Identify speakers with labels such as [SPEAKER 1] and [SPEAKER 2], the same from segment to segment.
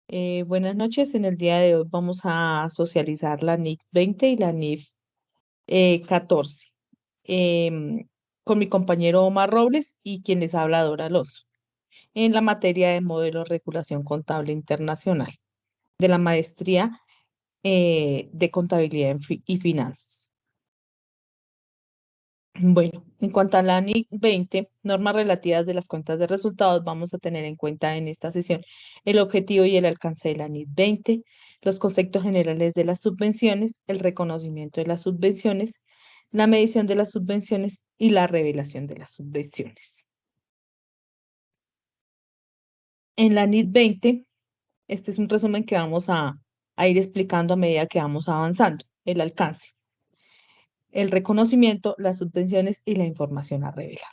[SPEAKER 1] Buenas noches. En el día de hoy vamos a socializar la NIC 20 y la NIF 14 em, con mi compañero Omar Robles y quien les habla Dora Alonso en la materia de modelo de regulación contable internacional de la maestría de contabilidad y finanzas. Bueno, en cuanto a la NIC 20, normas relativas de las cuentas de resultados, vamos a tener en cuenta en esta sesión el objetivo y el alcance de la NIC 20, los conceptos generales de las subvenciones, el reconocimiento de las subvenciones, la medición de las subvenciones y la revelación de las subvenciones. En la NIC 20, este es un resumen que vamos a ir explicando a medida que vamos avanzando, el alcance, el reconocimiento, las subvenciones y la información a revelar.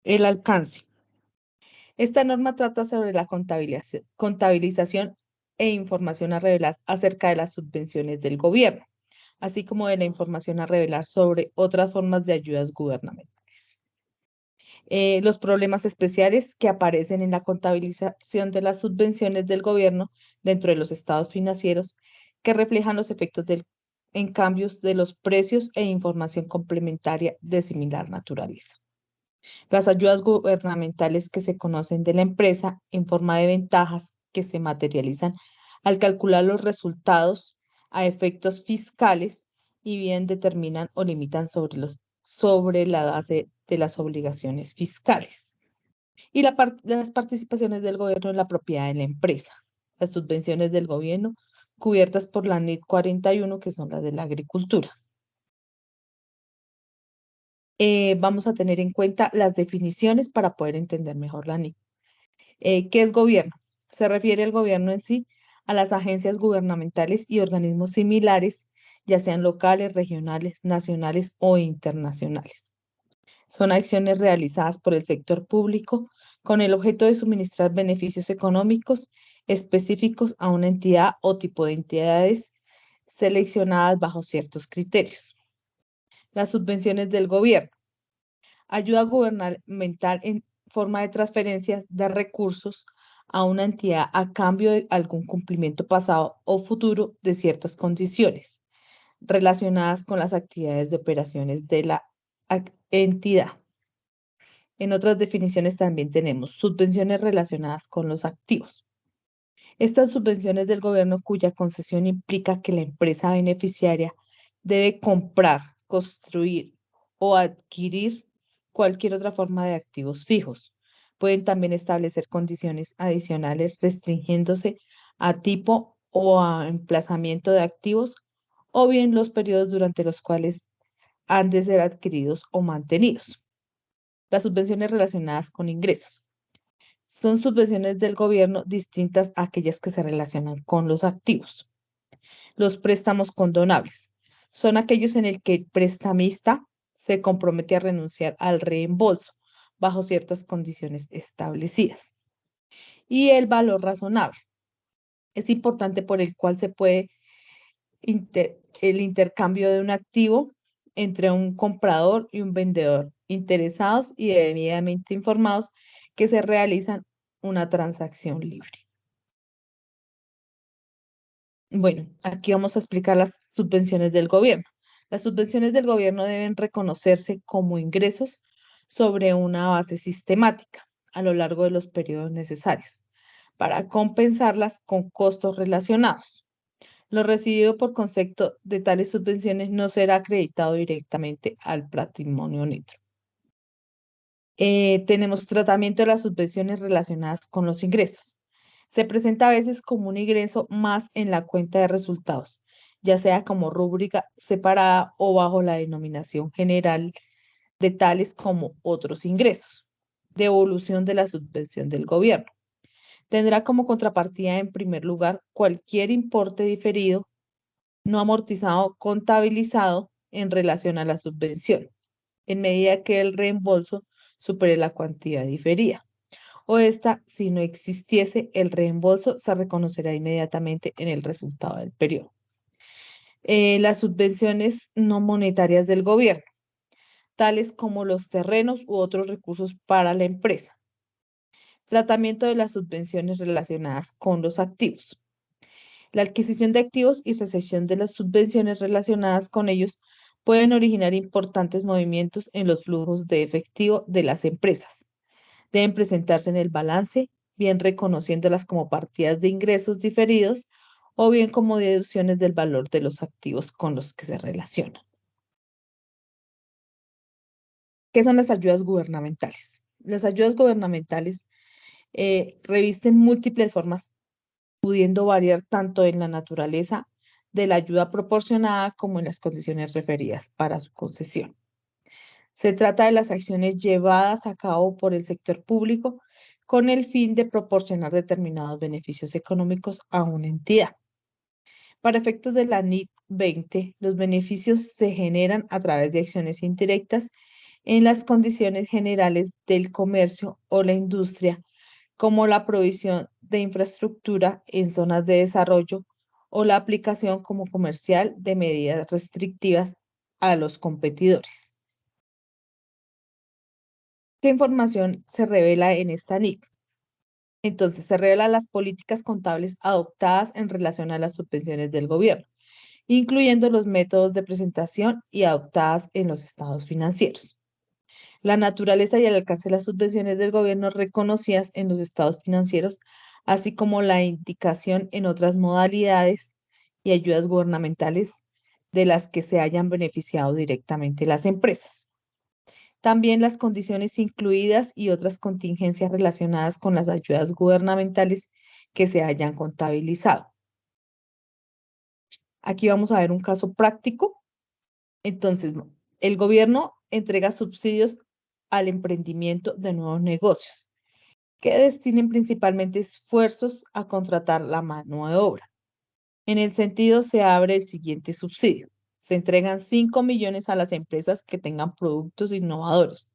[SPEAKER 1] El alcance. Esta norma trata sobre la contabilización e información a revelar acerca de las subvenciones del gobierno, así como de la información a revelar sobre otras formas de ayudas gubernamentales. Los problemas especiales que aparecen en la contabilización de las subvenciones del gobierno dentro de los estados financieros que reflejan los efectos en cambios de los precios e información complementaria de similar naturaleza. Las ayudas gubernamentales que se conocen de la empresa en forma de ventajas que se materializan al calcular los resultados a efectos fiscales y bien determinan o limitan sobre la base de las obligaciones fiscales. Y las participaciones del gobierno en la propiedad de la empresa. Las subvenciones del gobierno cubiertas por la NIT 41, que son las de la agricultura. Vamos a tener en cuenta las definiciones para poder entender mejor la NIC. ¿Qué es gobierno? Se refiere al gobierno en sí a las agencias gubernamentales y organismos similares, ya sean locales, regionales, nacionales o internacionales. Son acciones realizadas por el sector público con el objeto de suministrar beneficios económicos específicos a una entidad o tipo de entidades seleccionadas bajo ciertos criterios. Las subvenciones del gobierno. Ayuda gubernamental en forma de transferencias de recursos a una entidad a cambio de algún cumplimiento pasado o futuro de ciertas condiciones relacionadas con las actividades de operaciones de la entidad. En otras definiciones también tenemos subvenciones relacionadas con los activos. Estas subvenciones del gobierno cuya concesión implica que la empresa beneficiaria debe comprar, construir o adquirir cualquier otra forma de activos fijos. Pueden también establecer condiciones adicionales restringiéndose a tipo o a emplazamiento de activos o bien los periodos durante los cuales han de ser adquiridos o mantenidos. Las subvenciones relacionadas con ingresos. Son subvenciones del gobierno distintas a aquellas que se relacionan con los activos. Los préstamos condonables son aquellos en el que el prestamista se compromete a renunciar al reembolso bajo ciertas condiciones establecidas. Y el valor razonable es importante por el cual se puede el intercambio de un activo entre un comprador y un vendedor interesados y debidamente informados que se realizan una transacción libre. Bueno, aquí vamos a explicar las subvenciones del gobierno. Las subvenciones del gobierno deben reconocerse como ingresos sobre una base sistemática a lo largo de los periodos necesarios para compensarlas con costos relacionados. Lo recibido por concepto de tales subvenciones no será acreditado directamente al patrimonio neto. Tenemos tratamiento de las subvenciones relacionadas con los ingresos. Se presenta a veces como un ingreso más en la cuenta de resultados, ya sea como rúbrica separada o bajo la denominación general de tales como otros ingresos. Devolución de la subvención del gobierno. Tendrá como contrapartida, en primer lugar, cualquier importe diferido, no amortizado, contabilizado en relación a la subvención, en medida que el reembolso supere la cuantía diferida. O esta, si no existiese el reembolso, se reconocerá inmediatamente en el resultado del periodo. Las subvenciones no monetarias del gobierno, tales como los terrenos u otros recursos para la empresa. Tratamiento de las subvenciones relacionadas con los activos. La adquisición de activos y recepción de las subvenciones relacionadas con ellos pueden originar importantes movimientos en los flujos de efectivo de las empresas. Deben presentarse en el balance, bien reconociéndolas como partidas de ingresos diferidos o bien como deducciones del valor de los activos con los que se relacionan. ¿Qué son las ayudas gubernamentales? Las ayudas gubernamentales revisten múltiples formas, pudiendo variar tanto en la naturaleza de la ayuda proporcionada como en las condiciones referidas para su concesión. Se trata de las acciones llevadas a cabo por el sector público con el fin de proporcionar determinados beneficios económicos a una entidad. Para efectos de la NIT 20, los beneficios se generan a través de acciones indirectas en las condiciones generales del comercio o la industria, como la provisión de infraestructura en zonas de desarrollo o la aplicación como comercial de medidas restrictivas a los competidores. ¿Qué información se revela en esta NIC? Entonces, se revelan las políticas contables adoptadas en relación a las subvenciones del gobierno, incluyendo los métodos de presentación y adoptadas en los estados financieros. La naturaleza y el alcance de las subvenciones del gobierno reconocidas en los estados financieros, así como la indicación en otras modalidades y ayudas gubernamentales de las que se hayan beneficiado directamente las empresas. También las condiciones incluidas y otras contingencias relacionadas con las ayudas gubernamentales que se hayan contabilizado. Aquí vamos a ver un caso práctico. Entonces, el gobierno entrega subsidios al emprendimiento de nuevos negocios que destinen principalmente esfuerzos a contratar la mano de obra. En el sentido, se abre el siguiente subsidio. Se entregan 5 millones a las empresas que tengan productos innovadores.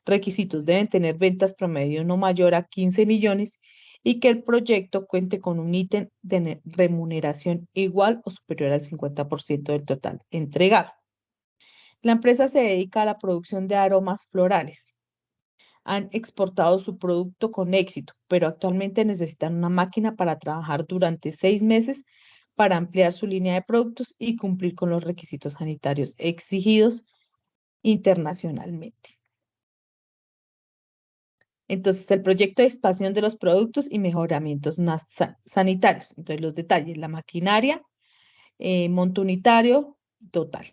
[SPEAKER 1] Requisitos: deben tener ventas promedio no mayor a 15 millones y que el proyecto cuente con un ítem de remuneración igual o superior al 50% del total entregado. La empresa se dedica a la producción de aromas florales. Han exportado su producto con éxito, pero actualmente necesitan una máquina para trabajar durante 6 meses para ampliar su línea de productos y cumplir con los requisitos sanitarios exigidos internacionalmente. Entonces, el proyecto de expansión de los productos y mejoramientos sanitarios. Entonces, los detalles: la maquinaria, monto unitario, total.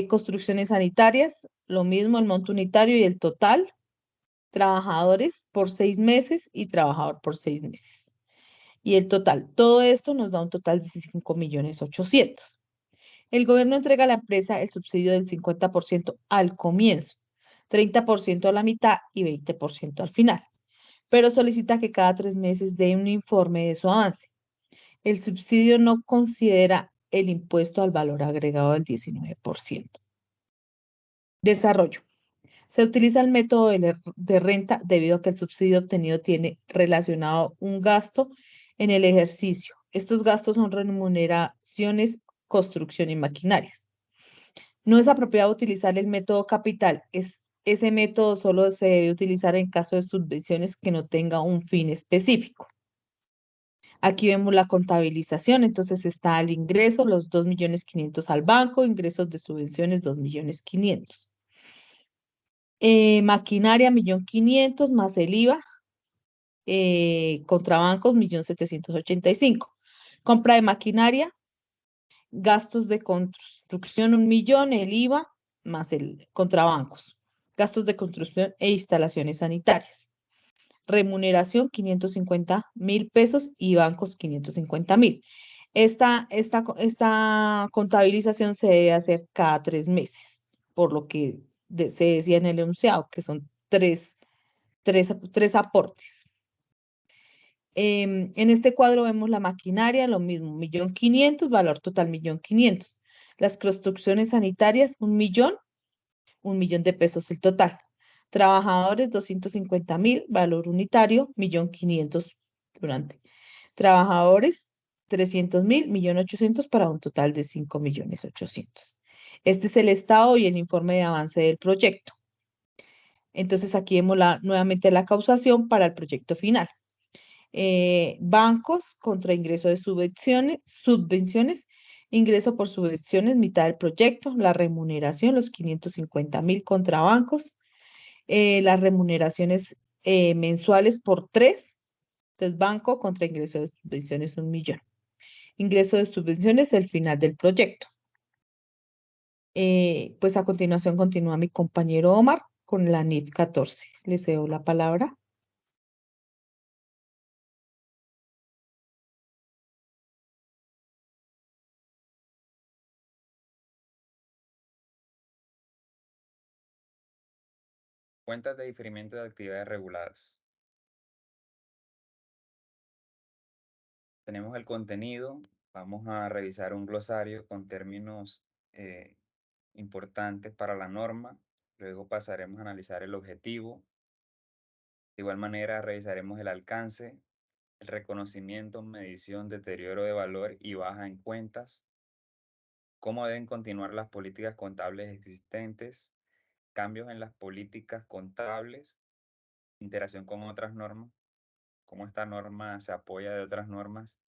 [SPEAKER 1] Construcciones sanitarias, lo mismo, el monto unitario y el total. Trabajadores por 6 meses y trabajador por 6 meses. Y el total, todo esto nos da un total de 5.800.000. El gobierno entrega a la empresa el subsidio del 50% al comienzo, 30% a la mitad y 20% al final, pero solicita que cada 3 meses dé un informe de su avance. El subsidio no considera el impuesto al valor agregado del 19%. Desarrollo. Se utiliza el método de renta debido a que el subsidio obtenido tiene relacionado un gasto en el ejercicio. Estos gastos son remuneraciones, construcción y maquinarias. No es apropiado utilizar el método capital. Ese método solo se debe utilizar en caso de subvenciones que no tenga un fin específico. Aquí vemos la contabilización. Entonces está el ingreso, los 2.500.000 al banco, ingresos de subvenciones 2.500.000. Maquinaria, 1.500.000 más el IVA. Contrabancos, 1.785.000. Compra de maquinaria, gastos de construcción, 1.000.000, el IVA más el contrabancos. Gastos de construcción e instalaciones sanitarias. Remuneración, 550.000 pesos y bancos, 550.000. Esta contabilización se debe hacer cada 3 meses, por lo que se decía en el enunciado, que son tres aportes. En este cuadro vemos la maquinaria, lo mismo, 1.500.000, valor total 1.500.000. Las construcciones sanitarias, 1.000.000, 1.000.000 de pesos el total. Trabajadores, 250.000, valor unitario, 1.500.000 durante. Trabajadores, 300.000, 1.800.000 para un total de 5.800.000. Este es el estado y el informe de avance del proyecto. Entonces aquí vemos nuevamente la causación para el proyecto final. Bancos contra ingreso de subvenciones, ingreso por subvenciones, mitad del proyecto, la remuneración, los 550.000 contra bancos, las remuneraciones mensuales por tres, entonces banco contra ingreso de subvenciones 1.000.000. Ingreso de subvenciones, el final del proyecto. Pues a continuación continúa mi compañero Omar con la NIF 14. Le cedo la palabra.
[SPEAKER 2] Cuentas de diferimiento de actividades reguladas. Tenemos el contenido. Vamos a revisar un glosario con términos importantes para la norma. Luego pasaremos a analizar el objetivo. De igual manera, revisaremos el alcance, el reconocimiento, medición, deterioro de valor y baja en cuentas, cómo deben continuar las políticas contables existentes, cambios en las políticas contables, interacción con otras normas, cómo esta norma se apoya de otras normas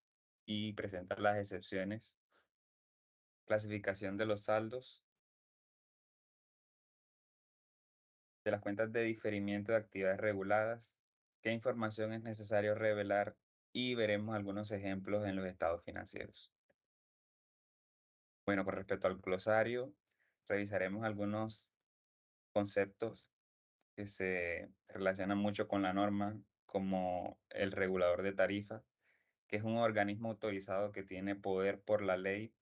[SPEAKER 2] y presenta las excepciones, clasificación de los saldos, de las cuentas de diferimiento de actividades reguladas, qué información es necesario revelar y veremos algunos ejemplos en los estados financieros. Bueno, con respecto al glosario, revisaremos algunos conceptos que se relacionan mucho con la norma, como el regulador de tarifas, que es un organismo autorizado que tiene poder por la ley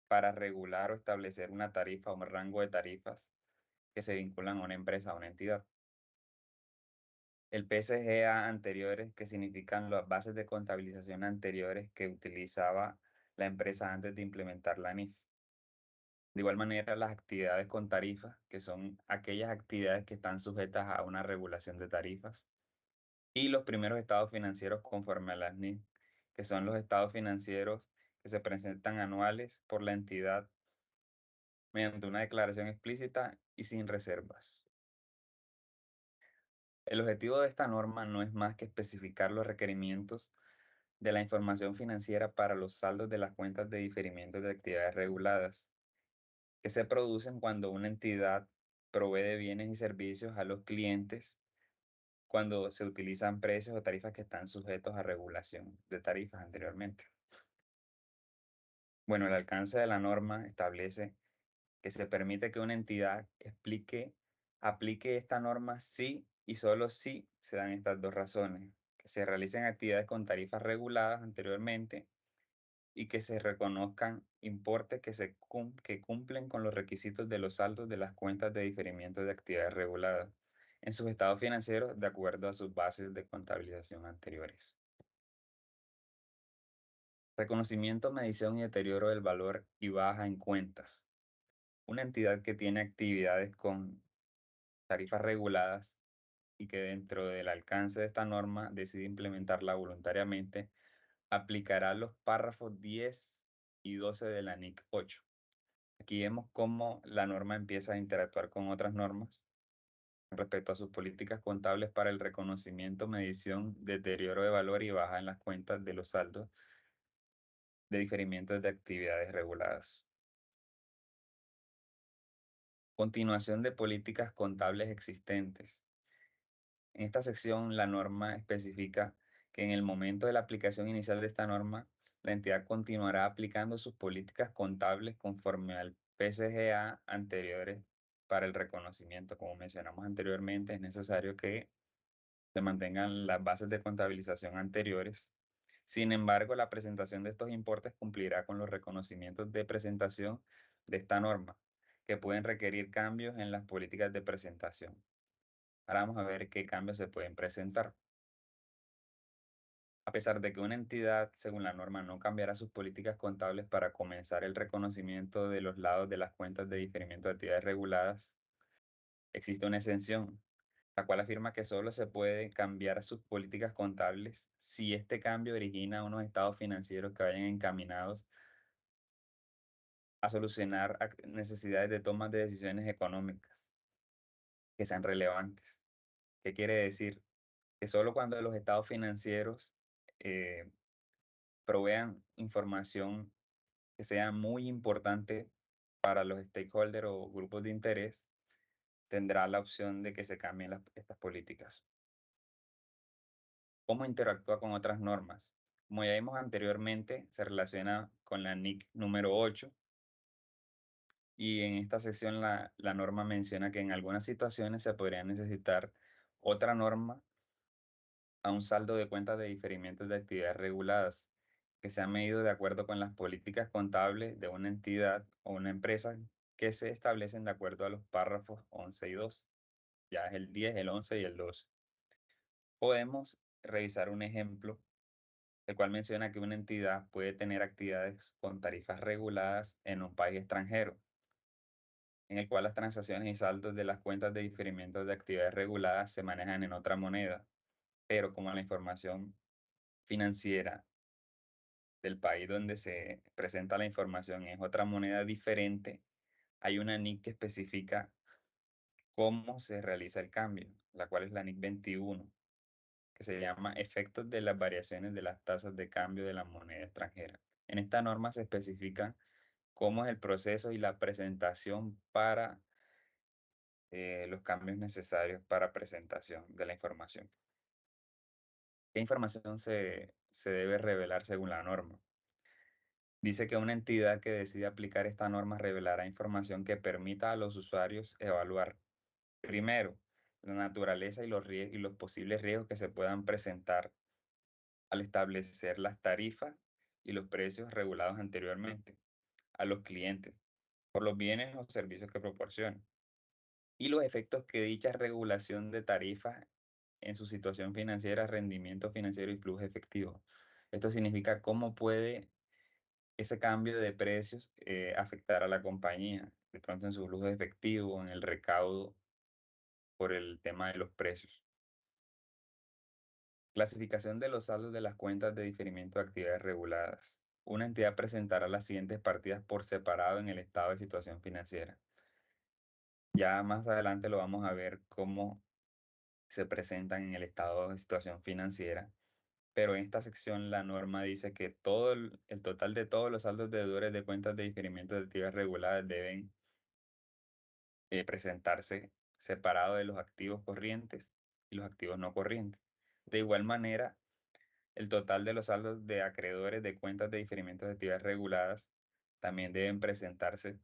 [SPEAKER 2] para regular o establecer una tarifa o un rango de tarifas que se vinculan a una empresa o una entidad. El PSGA anteriores, que significan las bases de contabilización anteriores que utilizaba la empresa antes de implementar la NIF. De igual manera, las actividades con tarifas, que son aquellas actividades que están sujetas a una regulación de tarifas. Y los primeros estados financieros conforme a las NIF, que son los estados financieros que se presentan anuales por la entidad mediante una declaración explícita y sin reservas. El objetivo de esta norma no es más que especificar los requerimientos de la información financiera para los saldos de las cuentas de diferimiento de actividades reguladas, que se producen cuando una entidad provee de bienes y servicios a los clientes cuando se utilizan precios o tarifas que están sujetos a regulación de tarifas anteriormente. Bueno, el alcance de la norma establece que se permite que una entidad aplique esta norma si y solo si se dan estas dos razones: que se realicen actividades con tarifas reguladas anteriormente y que se reconozcan importes que cumplen con los requisitos de los saldos de las cuentas de diferimiento de actividades reguladas en sus estados financieros de acuerdo a sus bases de contabilización anteriores. Reconocimiento, medición y deterioro del valor y baja en cuentas. Una entidad que tiene actividades con tarifas reguladas y que dentro del alcance de esta norma decide implementarla voluntariamente, aplicará los párrafos 10 y 12 de la NIC 8. Aquí vemos cómo la norma empieza a interactuar con otras normas respecto a sus políticas contables para el reconocimiento, medición, deterioro de valor y baja en las cuentas de los saldos de diferimientos de actividades reguladas. Continuación de políticas contables existentes. En esta sección, la norma especifica que en el momento de la aplicación inicial de esta norma, la entidad continuará aplicando sus políticas contables conforme al PSGA anteriores para el reconocimiento. Como mencionamos anteriormente, es necesario que se mantengan las bases de contabilización anteriores. Sin embargo, la presentación de estos importes cumplirá con los reconocimientos de presentación de esta norma, que pueden requerir cambios en las políticas de presentación. Ahora vamos a ver qué cambios se pueden presentar. A pesar de que una entidad, según la norma, no cambiará sus políticas contables para comenzar el reconocimiento de los lados de las cuentas de diferimiento de actividades reguladas, existe una exención, la cual afirma que solo se puede cambiar sus políticas contables si este cambio origina unos estados financieros que vayan encaminados a solucionar necesidades de toma de decisiones económicas. que sean relevantes. ¿Qué quiere decir? Que solo cuando los estados financieros eh, provean información que sea muy importante para los stakeholders o grupos de interés, tendrá la opción de que se cambien estas políticas. ¿Cómo interactúa con otras normas? Como ya vimos anteriormente, se relaciona con la NIC número 8 y en esta sección la norma menciona que en algunas situaciones se podría necesitar otra norma a un saldo de cuentas de diferimientos de actividades reguladas que se ha medido de acuerdo con las políticas contables de una entidad o una empresa que se establecen de acuerdo a los párrafos 11 y 2. Ya es el 10, el 11 y el 12. Podemos revisar un ejemplo, el cual menciona que una entidad puede tener actividades con tarifas reguladas en un país extranjero, en el cual las transacciones y saldos de las cuentas de diferimientos de actividades reguladas se manejan en otra moneda, pero como la información financiera del país donde se presenta la información es otra moneda diferente, hay una NIC que especifica cómo se realiza el cambio, la cual es la NIC 21, que se llama efectos de las variaciones de las tasas de cambio de la moneda extranjera. En esta norma se especifica cómo es el proceso y la presentación para los cambios necesarios para presentación de la información. ¿Qué información se debe revelar según la norma? Dice que una entidad que decide aplicar esta norma revelará información que permita a los usuarios evaluar, primero, la naturaleza y y los posibles riesgos que se puedan presentar al establecer las tarifas y los precios regulados anteriormente a los clientes por los bienes o servicios que proporcionan, y los efectos que dicha regulación de tarifas en su situación financiera, rendimiento financiero y flujo efectivo. Esto significa cómo puede ese cambio de precios afectar a la compañía, de pronto en su flujo efectivo, en el recaudo por el tema de los precios. Clasificación de los saldos de las cuentas de diferimiento de actividades reguladas. Una entidad presentará las siguientes partidas por separado en el estado de situación financiera. Ya más adelante lo vamos a ver cómo se presentan en el estado de situación financiera, pero en esta sección la norma dice que todo el total de todos los saldos de deudores de cuentas de diferimiento de actividades reguladas deben presentarse separado de los activos corrientes y los activos no corrientes. De igual manera, el total de los saldos de acreedores de cuentas de diferimiento de actividades reguladas también deben presentarse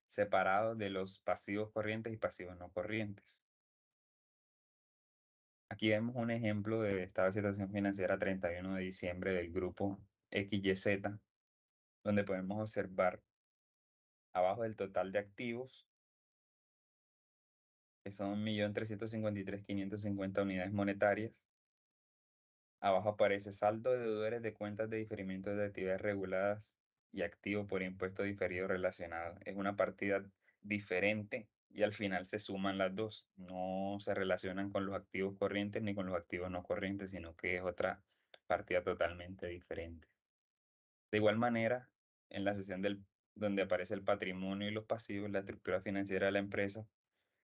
[SPEAKER 2] separados de los pasivos corrientes y pasivos no corrientes. Aquí vemos un ejemplo de estado de situación financiera 31 de diciembre del grupo XYZ, donde podemos observar abajo del total de activos, que son 1.353.550 unidades monetarias. Abajo aparece saldo de deudores de cuentas de diferimiento de actividades reguladas y activo por impuesto diferido relacionado. Es una partida diferente y al final se suman las dos. No se relacionan con los activos corrientes ni con los activos no corrientes, sino que es otra partida totalmente diferente. De igual manera, en la sección donde aparece el patrimonio y los pasivos, la estructura financiera de la empresa,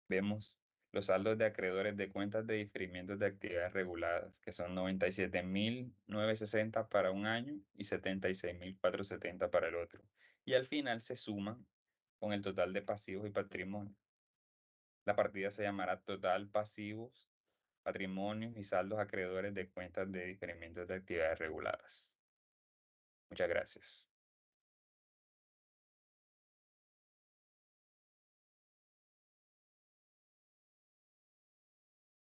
[SPEAKER 2] vemos los saldos de acreedores de cuentas de diferimientos de actividades reguladas, que son 97.960 para un año y 76.470 para el otro. Y al final se suman con el total de pasivos y patrimonio. La partida se llamará total pasivos, patrimonios y saldos acreedores de cuentas de diferimientos de actividades reguladas. Muchas gracias.